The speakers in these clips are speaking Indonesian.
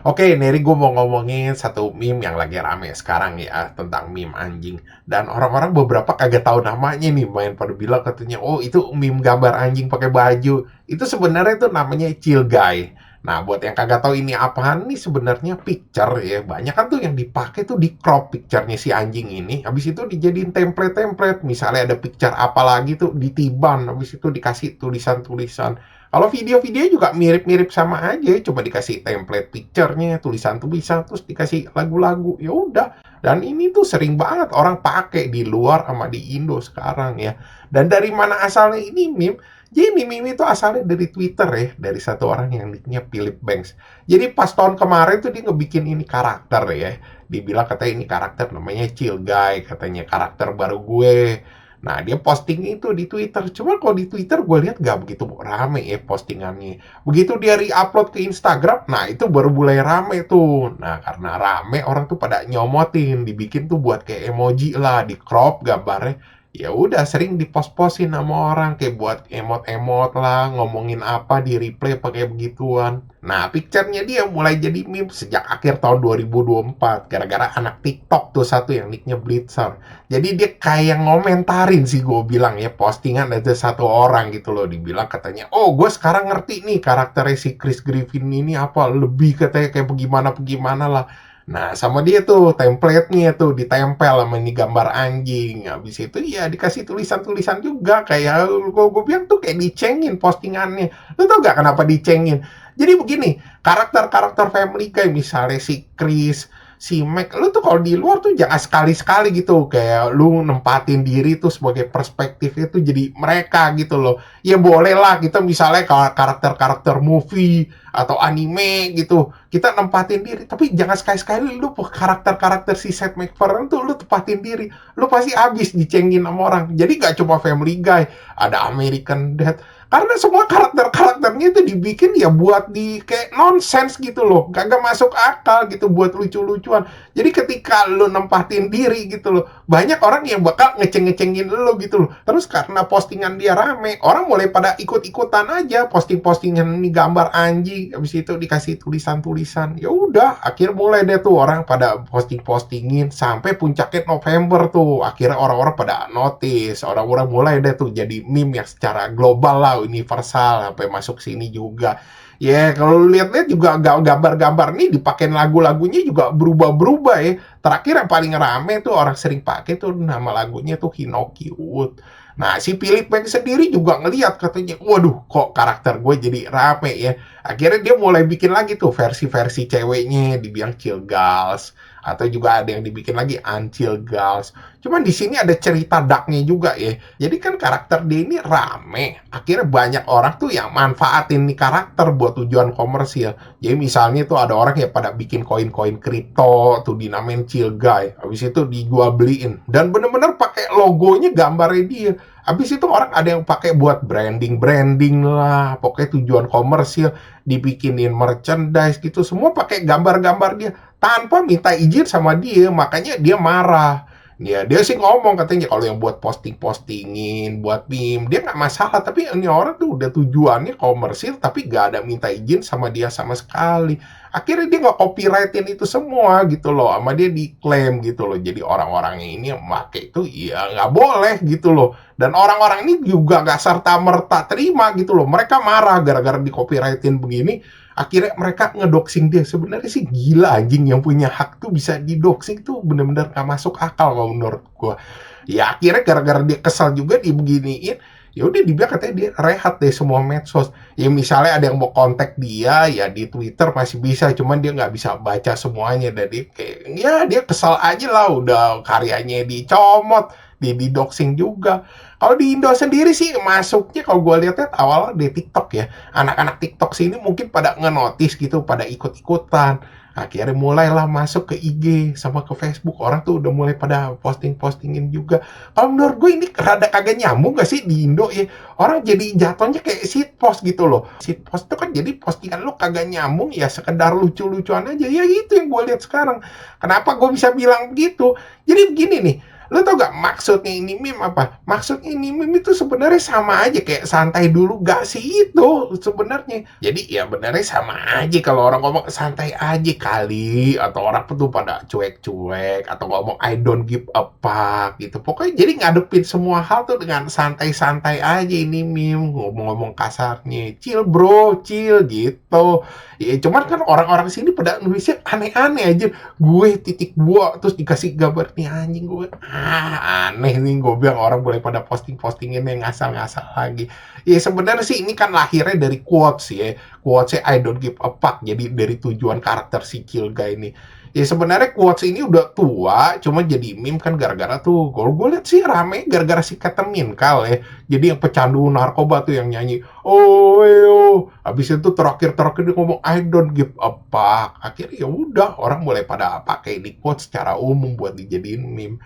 Oke, Neri, gue mau ngomongin satu meme yang lagi rame sekarang ya, tentang meme anjing. Dan orang-orang beberapa kagak tahu namanya nih, main pada bilang katanya, oh itu meme gambar anjing pakai baju. Itu sebenarnya itu namanya Chill Guy. Nah, buat yang kagak tahu ini apaan nih, sebenarnya picture ya. Banyak kan tuh yang dipakai tuh di crop picture-nya si anjing ini. Habis itu dijadiin template-template. Misalnya ada picture apa lagi tuh ditiban, habis itu dikasih tulisan-tulisan. Kalau video-video juga mirip-mirip sama aja, coba dikasih template picture-nya, tulisan-tulisan, terus dikasih lagu-lagu, ya udah. Dan ini tuh sering banget orang pakai di luar sama di Indo sekarang ya. Dan dari mana asalnya ini meme? Jadi meme itu asalnya dari Twitter ya, dari satu orang yang nicknya Philip Banks. Jadi pas tahun kemarin tuh dia ngebikin ini karakter ya. Dibilang katanya ini karakter namanya Chill Guy, katanya karakter baru gue. Nah, dia posting itu di Twitter. Cuma kalau di Twitter gue lihat gak begitu rame ya postingannya. Begitu dia re-upload ke Instagram, nah itu baru mulai rame tuh. Nah, karena rame orang tuh pada nyomotin, dibikin tuh buat kayak emoji lah, di crop gambarnya. Ya udah sering dipost-postin sama orang kayak buat emot-emot lah, ngomongin apa di replay pakai begituan. Nah, picture-nya dia mulai jadi meme sejak akhir tahun 2024 gara-gara anak TikTok tuh satu yang nicknya Blitzer. Jadi dia kayak ngomentarin sih gue bilang ya, postingan ada satu orang gitu loh, dibilang katanya, oh gue sekarang ngerti nih karakternya si Chris Griffin ini apa, lebih katanya kayak bagaimana-bagaimana lah. Nah sama dia tuh template-nya tuh ditempel sama ini gambar anjing. Habis itu ya dikasih tulisan-tulisan juga kayak gue bilang tuh kayak dicengin postingannya. Lu tau gak kenapa dicengin? Jadi begini, karakter-karakter Family Guy misalnya si Chris, si Mac, lu tuh kalau di luar tuh jangan sekali-sekali gitu kayak lu nempatin diri tuh sebagai perspektifnya tuh jadi mereka gitu loh. Ya boleh lah kita misalnya kalau karakter-karakter movie atau anime gitu kita nempatin diri, tapi jangan sekali-sekali lu karakter-karakter si Seth MacFarlane tuh lu tempatin diri, lu pasti habis dicengin sama orang. Jadi gak cuma Family Guy, ada American Dad, karena semua karakter-karakternya itu dibikin ya buat di kayak nonsense gitu loh, kagak masuk akal gitu buat lucu-lucuan. Jadi ketika lo nempatin diri gitu loh, banyak orang yang bakal ngeceng-ngecengin lo gitu loh. Terus karena postingan dia rame, orang mulai pada ikut-ikutan aja posting-postingan ini gambar anjing, habis itu dikasih tulisan-tulisan. Ya udah, akhir mulai deh tuh orang pada posting-postingin sampai puncaknya November tuh. Akhirnya orang-orang pada notice, orang-orang mulai deh tuh jadi meme yang secara global lah, universal sampai masuk sini juga. Ya, kalau lihat-lihat juga gambar-gambar nih dipakein lagu-lagunya juga berubah-berubah ya. Terakhir yang paling rame tuh orang sering pakai tuh nama lagunya tuh Hinoki Wood. Nah, si Philip Banks sendiri juga ngeliat katanya, waduh kok karakter gue jadi rame ya. Akhirnya dia mulai bikin lagi tuh versi-versi ceweknya, dibilang Chill Girls. Atau juga ada yang dibikin lagi Unchill Girls. Cuman di sini ada cerita darknya juga ya. Jadi kan karakter dia ini rame. Akhirnya banyak orang tuh yang manfaatin nih karakter buat tujuan komersial. Jadi misalnya tuh ada orang yang pada bikin koin-koin kripto tuh dinamain Chill Guy. Habis itu dijual beliin dan bener-bener pakai logonya gambarnya dia. Habis itu orang ada yang pakai buat branding-branding lah, pokoknya tujuan komersial, dibikinin merchandise gitu, semua pakai gambar-gambar dia tanpa minta izin sama dia, makanya dia marah. Ya, dia sih ngomong katanya kalau yang buat posting-postingin, buat meme, dia nggak masalah. Tapi ini orang tuh udah tujuannya komersil, tapi nggak ada minta izin sama dia sama sekali. Akhirnya dia nggak copyrightin itu semua gitu loh, sama dia diklaim gitu loh. Jadi orang-orangnya ini yang pakai itu ya nggak boleh gitu loh. Dan orang-orang ini juga nggak serta merta terima gitu loh. Mereka marah gara-gara di copyrightin begini. Akhirnya mereka ngedoxing dia. Sebenarnya sih gila, anjing yang punya hak tuh bisa didoxing tuh bener-bener gak masuk akal kalau menurut gua. Ya akhirnya gara-gara dia kesal juga dibeginiin, ya udah dibilang katanya dia rehat deh semua medsos. Ya misalnya ada yang mau kontak dia ya di Twitter masih bisa, cuman dia nggak bisa baca semuanya. Dan dia kayak ya dia kesal aja lah, udah karyanya dicomot, di doxing juga. Kalau di Indo sendiri sih masuknya kalau gue lihat awalnya di TikTok ya. Anak-anak TikTok sini mungkin pada nge-notice gitu, pada ikut-ikutan. Akhirnya mulailah masuk ke IG sama ke Facebook. Orang tuh udah mulai pada posting-postingin juga. Kalau menurut gue ini rada kagak nyambung gak sih di Indo ya? Orang jadi jatuhnya kayak shitpost gitu loh. Shitpost itu kan jadi postingan lu kagak nyambung ya, sekedar lucu-lucuan aja. Ya gitu yang gue lihat sekarang. Kenapa gue bisa bilang begitu? Jadi begini nih, Lu tau gak maksudnya ini meme apa? Maksudnya ini meme itu sebenarnya sama aja kayak santai dulu gak sih itu sebenarnya. Jadi ya benernya sama aja kalau orang ngomong santai aja kali atau orang tuh pada cuek-cuek atau ngomong I don't give a fuck gitu. Pokoknya jadi ngadepin semua hal tuh dengan santai-santai aja ini meme ngomong-ngomong kasarnya. Chill bro, chill gitu. Ya cuman kan orang-orang sini pada nulisnya aneh-aneh aja. Gue titik dua terus dikasih gambar nih anjing gue aneh nih gue bilang orang boleh pada posting-postingin yang ngasal-ngasal lagi ya sebenarnya sih ini kan lahirnya dari quotes ya quotesnya I don't give a fuck jadi dari tujuan karakter si Kilga ini ya sebenarnya quotes ini udah tua cuma jadi meme kan gara-gara tuh kalau gue liat sih rame gara-gara si Ketemin kal ya jadi yang pecandu narkoba tuh yang nyanyi oh habis itu terakhir dia ngomong I don't give a fuck akhirnya ya udah orang mulai pada pakai ini quote secara umum buat dijadiin meme.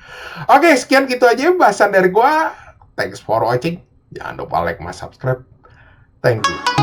Oke sekian gitu aja bahasan dari gua, thanks for watching, jangan lupa like, subscribe, thank you.